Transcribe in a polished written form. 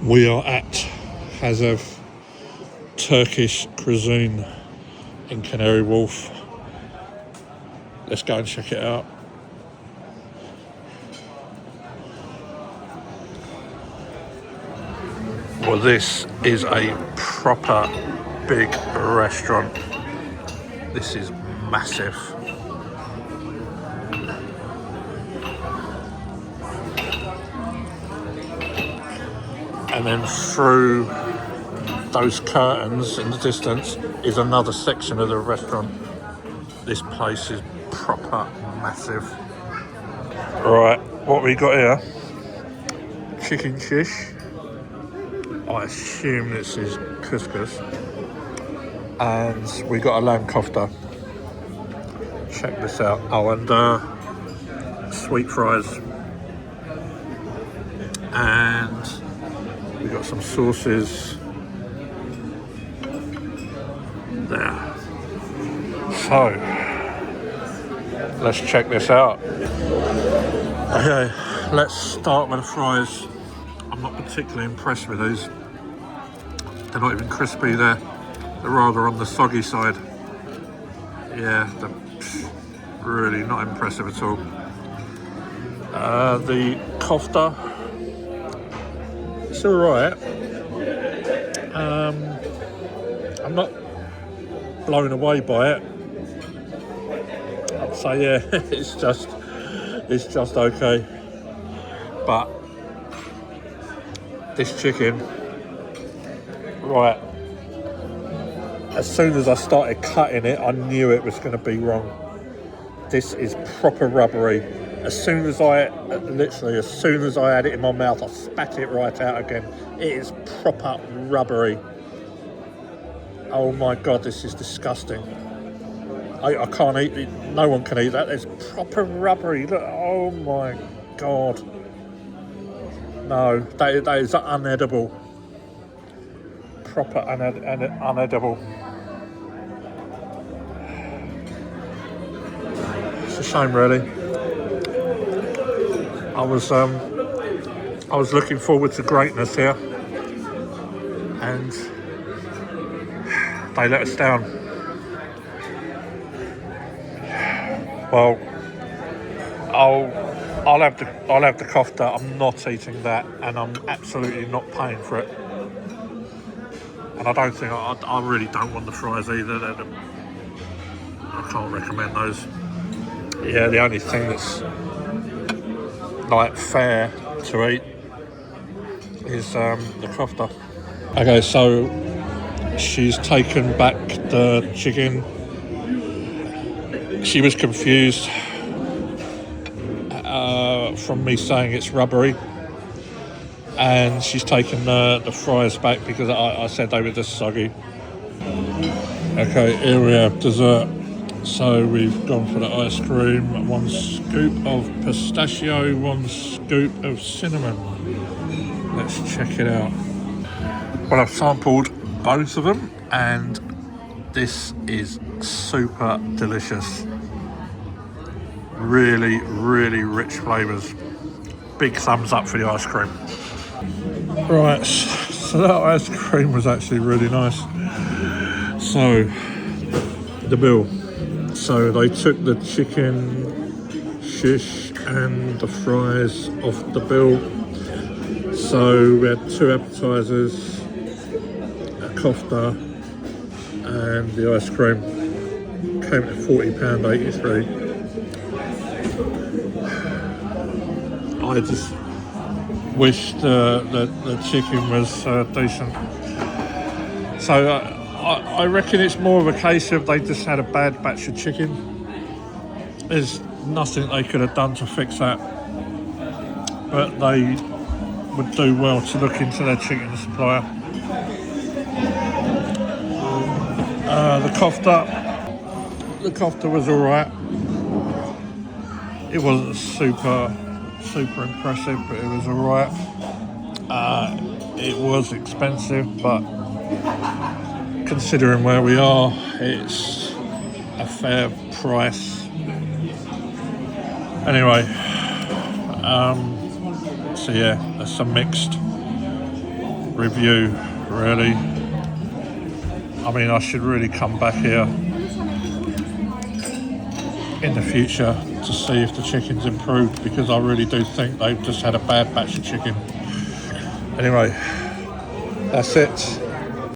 We are at Hazev Turkish cuisine in Canary Wharf. Let's go and check it out. Well, this is a proper big restaurant. This is massive. And then through those curtains in the distance is another section of the restaurant. This place is proper massive. Right, what we got here? Chicken shish. I assume this is couscous. And we got a lamb köfte. Check this out. Oh, and sweet fries. And we got some sauces there. So, let's check this out. Okay, let's start with the fries. I'm not particularly impressed with these. They're not even crispy, they're rather on the soggy side. Yeah, they're really not impressive at all. The köfte, it's alright. I'm not blown away by it. I'd say yeah, it's just okay. But this chicken, right, as soon as I started cutting it, I knew it was going to be wrong. This is proper rubbery. As soon as I had it in my mouth, I spat it right out again. It is proper rubbery. Oh my God, this is disgusting. I can't eat it. No one can eat that. It's proper rubbery. Look, oh my God. No, that is unedible. Proper unedible. It's a shame, really. I was looking forward to greatness here, and they let us down. Well, I'll have the köfte. I'm not eating that, and I'm absolutely not paying for it. And I don't think I really don't want the fries either. I can't recommend those. Yeah, the only thing that's like fair to eat is the köfte. Okay, so she's taken back the chicken. She was confused from me saying it's rubbery, and she's taken the fries back because I said they were just soggy. Okay, here we have dessert. So we've gone for the ice cream, 1 scoop of pistachio, 1 scoop of cinnamon. Let's check it out. Well, I've sampled both of them, and this is super delicious. Really, really rich flavours. Big thumbs up for the ice cream. Right, so that ice cream was actually really nice. So, the bill. So they took the chicken, shish and the fries off the bill. So we had 2 appetizers, a köfte and the ice cream. Came to £40.83. I just wish the chicken was decent. So I reckon it's more of a case of they just had a bad batch of chicken. There's nothing they could have done to fix that. But they would do well to look into their chicken supplier. The köfte was alright. It wasn't super impressive, but it was alright. It was expensive, but considering where we are, it's a fair price. Anyway, so yeah, there's some mixed review, really. I mean, I should really come back here in the future to see if the chicken's improved, because I really do think they've just had a bad batch of chicken. Anyway, that's it.